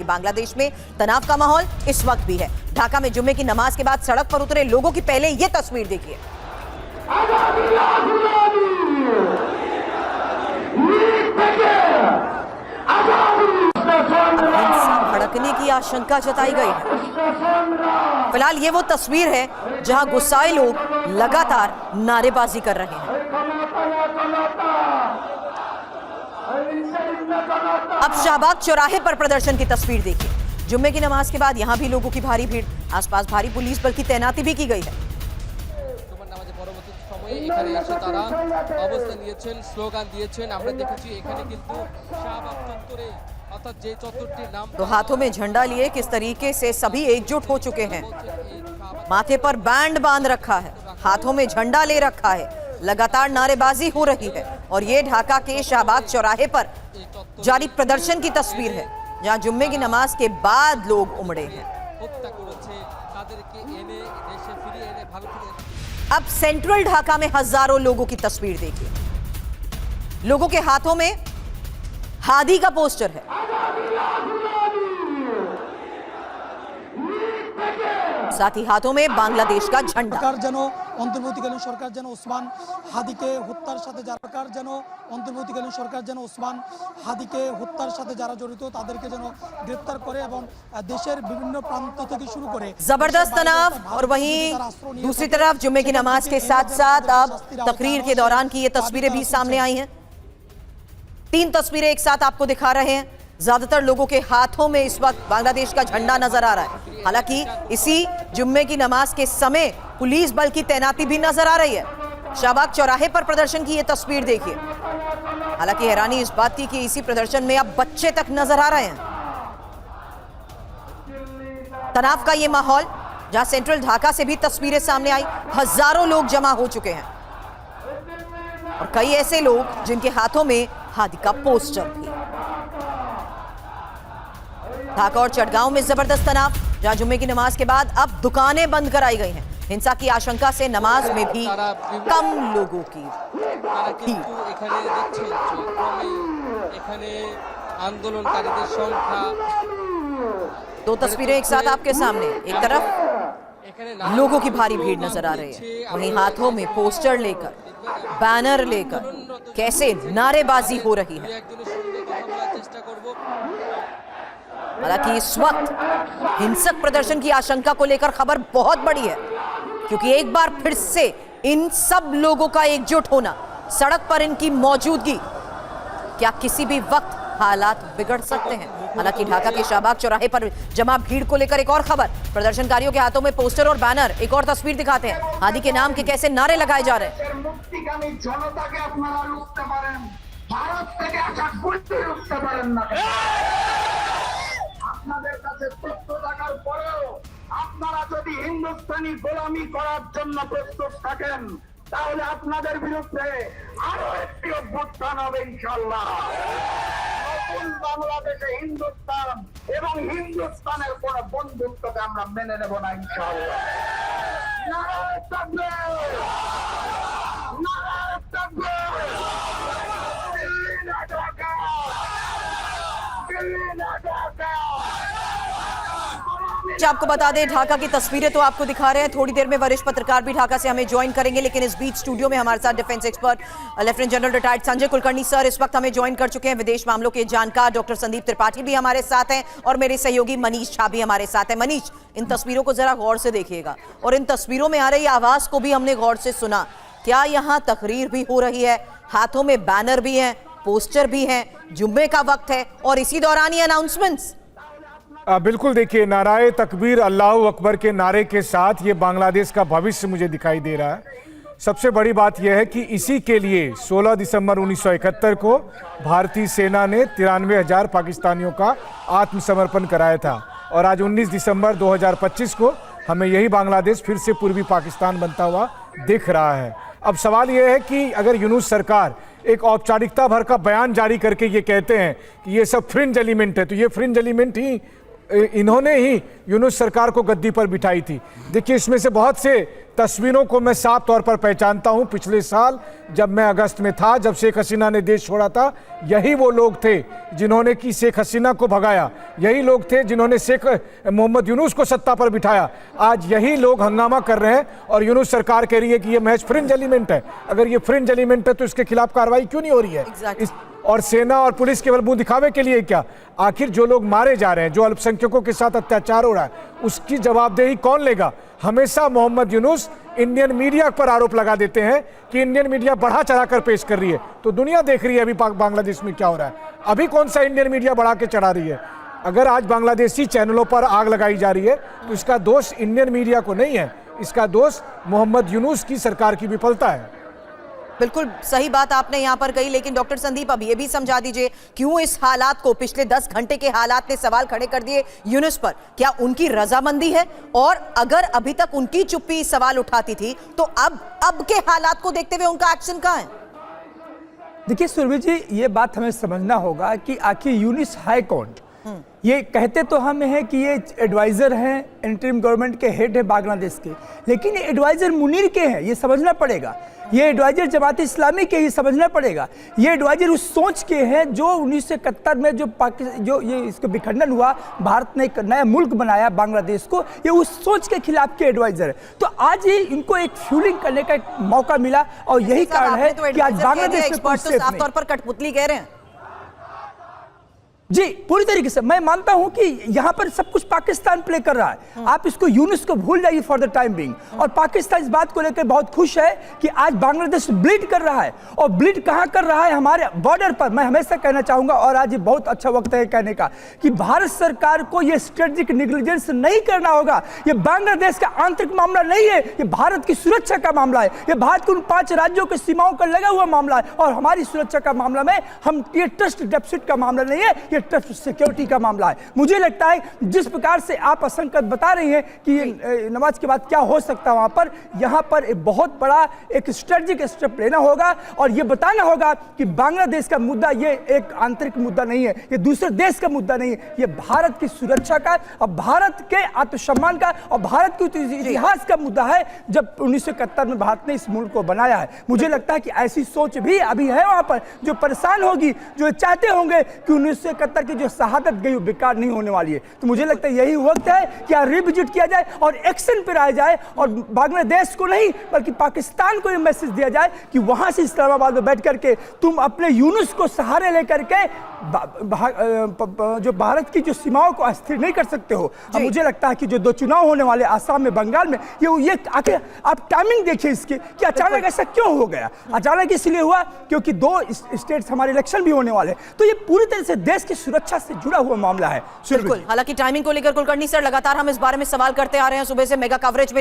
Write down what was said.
बांग्लादेश में तनाव का माहौल इस वक्त भी है। ढाका में जुम्मे की नमाज के बाद सड़क पर उतरे लोगों की पहले ये तस्वीर देखिए। भड़कने की आशंका जताई गई है। फिलहाल ये वो तस्वीर है जहां गुस्साए लोग लगातार नारेबाजी कर रहे हैं। अब शाहबाग चौराहे पर प्रदर्शन की तस्वीर देखिए। जुम्मे की नमाज के बाद यहां भी लोगों की भारी भीड़, आसपास भारी पुलिस बल की तैनाती भी की गई है। এখানে এসে তারা অবস্থান নিয়েছেন, স্লোগান দিয়েছেন। আমরা দেখেছি এখানে কিন্তু শাহবাগ চত্বরে অর্থাৎ যে চত্বরটির নাম, तो हाथों में झंडा लिए किस तरीके से सभी एकजुट हो चुके हैं। माथे पर बैंड बांध रखा है, हाथों में झंडा ले रखा है, लगातार नारेबाजी हो रही है। और ये ढाका के शाहबाग चौराहे पर जारी प्रदर्शन की तस्वीर है जहां जुम्मे की नमाज के बाद लोग उमड़े हैं। হত্যা করেছে তাদেরকে এনে দেশে ফিরিয়ে এনে ভারতের। अब सेंट्रल ढाका में हजारों लोगों की तस्वीर देखिए। लोगों के हाथों में हादी का पोस्टर है, साथ ही हाथों में बांग्लादेश का झंडा। सरकार যেন অন্তর্বর্তীকালীন সরকার যেন ওসমান হাদিকে হত্যার সাথে যারা সরকার যেন অন্তর্বর্তীকালীন সরকার যেন ওসমান হাদিকে হত্যার সাথে যারা জড়িত তাদেরকে যেন গ্রেফতার করে এবং দেশের বিভিন্ন প্রান্ত থেকে শুরু করে जबरदस्त तनाव। और वहीं दूसरी तरफ जुम्मे की नमाज के साथ साथ अब तकरीर के दौरान की ये तस्वीरें भी सामने आई हैं। 3 तस्वीरें एक साथ आपको दिखा रहे हैं। ज्यादातर लोगों के हाथों में इस वक्त बांग्लादेश का झंडा नजर आ रहा है। हालांकि इसी जुम्मे की नमाज के समय पुलिस बल की तैनाती भी नजर आ रही है। शाहबाग चौराहे पर प्रदर्शन की ये तस्वीर देखिए। हालांकि हैरानी इस बात की कि इसी प्रदर्शन में अब बच्चे तक नजर आ रहे हैं। तनाव का ये माहौल जहां सेंट्रल ढाका से भी तस्वीरें सामने आई, हजारों लोग जमा हो चुके हैं और कई ऐसे लोग जिनके हाथों में हादी का पोस्टर भी। ढाका और चटगांव में जबरदस्त तनाव जहां जुम्मे की नमाज के बाद अब दुकानें बंद कराई गई हैं। हिंसा की आशंका से नमाज में भी कम लोगों की এখানে দেখছেন এখানে আন্দোলনকারীদের সংখ্যা। 2 तस्वीरें एक साथ आपके सामने। एक तरफ लोगों की भारी भीड़ नजर आ रही है, वहीं हाथों में पोस्टर लेकर, बैनर लेकर कैसे नारेबाजी हो रही है। हालांकि इस वक्त हिंसक प्रदर्शन की आशंका को लेकर खबर बहुत बड़ी है, क्योंकि एक बार फिर से इन सब लोगों का एकजुट होना, सड़क पर इनकी मौजूदगी, क्या किसी भी वक्त हालात बिगड़ सकते हैं। हालांकि ढाका के शाहबाग चौराहे पर जमा भीड़ को लेकर एक और खबर। प्रदर्शनकारियों के हाथों में पोस्टर और बैनर। एक और तस्वीर दिखाते हैं, हादी के नाम के कैसे नारे लगाए जा रहे हैं। আপনাদের কাছে তথ্য থাকার পরেও আপনারা যদি হিন্দুস্তানি গোলামি করার জন্য প্রস্তুত থাকেন তাহলে আপনাদের বিরুদ্ধে আরো একটি অভ্যুত্থান হবে ইনশাআল্লাহ। নতুন বাংলাদেশে হিন্দুস্তান এবং হিন্দুস্তানের কোন বন্ধুত্বকে আমরা মেনে নেব না ইনশাআল্লাহ। নারায়ে তাকবীর, নারায়ে তাকবীর। দিল্লি না ঢাকা, দিল্লি না ঢাকা। आपको बता दें, ढाका की तस्वीरें तो आपको दिखा रहे हैं। थोड़ी देर में वरिष्ठ पत्रकार भी ढाका से हमें ज्वाइन करेंगे, लेकिन इस बीच स्टूडियो में हमारे साथ defence expert lieutenant general retired Sanjay Kulkarni sir इस वक्त हमें ज्वाइन कर चुके हैं। विदेश मामलों के जानकार डॉक्टर संदीप त्रिपाठी भी हमारे साथ हैं और मेरे सहयोगी मनीष झा भी हमारे साथ हैं। मनीष, इन तस्वीरों को जरा गौर से देखिएगा और इन तस्वीरों में आ रही आवाज को भी हमने गौर से सुना। क्या यहाँ तकरीर भी हो रही है, हाथों में बैनर भी है, पोस्टर भी है, जुम्मे का वक्त है और इसी दौरान ये अनाउंसमेंट्स। बिल्कुल, देखिए, नाराए तकबीर अल्लाहू अकबर के नारे के साथ ये बांग्लादेश का भविष्य मुझे दिखाई दे रहा है। सबसे बड़ी बात यह है कि इसी के लिए 16 दिसंबर 1971 को भारतीय सेना ने 93,000 पाकिस्तानियों का आत्मसमर्पण कराया था और आज 19 दिसंबर 2025 को हमें यही बांग्लादेश फिर से पूर्वी पाकिस्तान बनता हुआ दिख रहा है। अब सवाल यह है कि अगर यूनुस सरकार एक औपचारिकता भर का बयान जारी करके ये कहते हैं कि ये सब फ्रिंज एलिमेंट है, तो ये फ्रिंज एलिमेंट ही इन्होंने ही यूनुस सरकार को गद्दी पर बिठाई थी। देखिए, इसमें से बहुत से तस्वीरों को मैं साफ तौर पर पहचानता हूं। पिछले साल जब मैं अगस्त में था, जब शेख हसीना ने देश छोड़ा था, यही वो लोग थे जिन्होंने की शेख हसीना को भगाया, यही लोग थे जिन्होंने शेख मोहम्मद यूनुस को सत्ता पर बिठाया। आज यही लोग हंगामा कर रहे हैं और यूनुस सरकार कह रही है कि ये महज फ्रिंज एलिमेंट है। अगर ये फ्रिंज एलिमेंट है तो इसके खिलाफ कार्रवाई क्यों नहीं हो रही है? और सेना और पुलिस केवल मुंह दिखावे के लिए क्या? आखिर जो लोग मारे जा रहे हैं, जो अल्पसंख्यकों के साथ अत्याचार हो रहा है, उसकी जवाबदेही कौन लेगा? हमेशा मोहम्मद यूनुस इंडियन मीडिया पर आरोप लगा देते हैं कि इंडियन मीडिया बढ़ा चढ़ाकर पेश कर रही है। तो दुनिया देख रही है अभी बांग्लादेश में क्या हो रहा है। अभी कौन सा इंडियन मीडिया बढ़ा के चढ़ा रही है? अगर आज बांग्लादेशी चैनलों पर आग लगाई जा रही है तो इसका दोष इंडियन मीडिया को नहीं है, इसका दोष मोहम्मद यूनुस की सरकार की विफलता है। बिल्कुल सही बात आपने यहां पर कही, लेकिन डॉक्टर संदीप अब ये भी समझा दीजिए, क्यों इस हालात को, पिछले 10 घंटे के हालात ने सवाल खड़े कर दिए यूनुस पर? क्या उनकी रजामंदी है? और अगर अभी तक उनकी चुप्पी सवाल उठाती थी तो अब के हालात को देखते हुए उनका एक्शन कहां है? देखिए सुरभि जी, ये बात हमें समझना होगा कि आखिर यूनुस है कौन। ये कहते तो हम हैं कि ये एडवाइजर हैं, इंटरिम गवर्नमेंट के हेड है बांग्लादेश के, लेकिन ये एडवाइजर मुनीर के हैं, ये समझना पड़ेगा। ये एडवाइजर जमात इस्लामी के, ये समझना पड़ेगा। ये एडवाइजर उस सोच के हैं जो 1971 में जो ये इसको विखंडन हुआ, भारत ने एक नया मुल्क बनाया बांग्लादेश को, ये उस सोच के खिलाफ के एडवाइजर है। तो आज ही इनको एक फ्यूलिंग करने का एक मौका मिला और यही कारण है कि आज बांग्लादेश में साफ तौर पर कठपुतली कह रहे हैं। जी, पूरी तरीके से मैं मानता हूं कि यहां पर सब कुछ पाकिस्तान प्ले कर रहा है। आप इसको यूनुस को भूल जाइए फॉर द टाइम बिंग। और पाकिस्तान इस बात को लेकर बहुत खुश है कि आज बांग्लादेश ब्लीड कर रहा है। और ब्लीड कहां कर रहा है? हमारे बॉर्डर पर। मैं हमेशा कहना चाहूंगा, और आज ये बहुत अच्छा वक्त है कहने का, कि भारत सरकार को ये स्ट्रेटेजिक नेग्लिजेंस नहीं करना होगा। ये बांग्लादेश का आंतरिक मामला नहीं है, ये भारत की सुरक्षा का मामला है। ये भारत के उन 5 राज्यों के सीमाओं पर लगा हुआ मामला है। और हमारी सुरक्षा का मामला में हम, ये ट्रस्ट डेफिसिट का मामला नहीं है, ट्रस्ट सिक्योरिटी का मामला है। मुझे लगता है जिस प्रकार से आप आशंका बता रही हैं कि नमाज के बाद क्या हो सकता है वहां पर, यहां पर एक बहुत बड़ा एक स्ट्रेटेजिक स्टेप लेना होगा और यह बताना होगा कि बांग्लादेश का मुद्दा ये एक आंतरिक मुद्दा नहीं है, ये दूसरे देश का मुद्दा नहीं है, ये भारत की सुरक्षा का और भारत के आत्मसम्मान का और भारत के इतिहास का मुद्दा है। जब 1971 में भारत ने इस मुल्क को बनाया है, मुझे लगता है कि ऐसी सोच भी अभी है वहां पर, जो परेशान होगी, जो चाहते होंगे कि 1971 की जो शहादत गई वो बेकार नहीं होने वाली है। तो मुझे लगता है यही वक्त है कि रिविजिट किया जाए और एक्शन पर आया जाए और बांग्लादेश को नहीं बल्कि पाकिस्तान को ये मैसेज दिया जाए कि वहां से इस्लामाबाद में बैठ करके तुम अपने यूनुस को सहारे लेकर के जो भारत की जो सीमाओं को अस्थिर नहीं कर सकते हो। अब मुझे लगता है कि जो 2 चुनाव होने वाले आसाम में, बंगाल में, ये आखिर आप टाइमिंग देखिए इसके कि अचानक ऐसा क्यों हो गया। अचानक इसलिए हुआ क्योंकि 2 स्टेट्स हमारे इलेक्शन भी होने वाले, तो ये पूरी तरह से देश की सुरक्षा से जुड़ा हुआ मामला है। बिल्कुल, हालांकि टाइमिंग को लेकर कुलकर्णी सर लगातार हम इस बारे में सवाल करते आ रहे हैं सुबह से मेगा कवरेज में।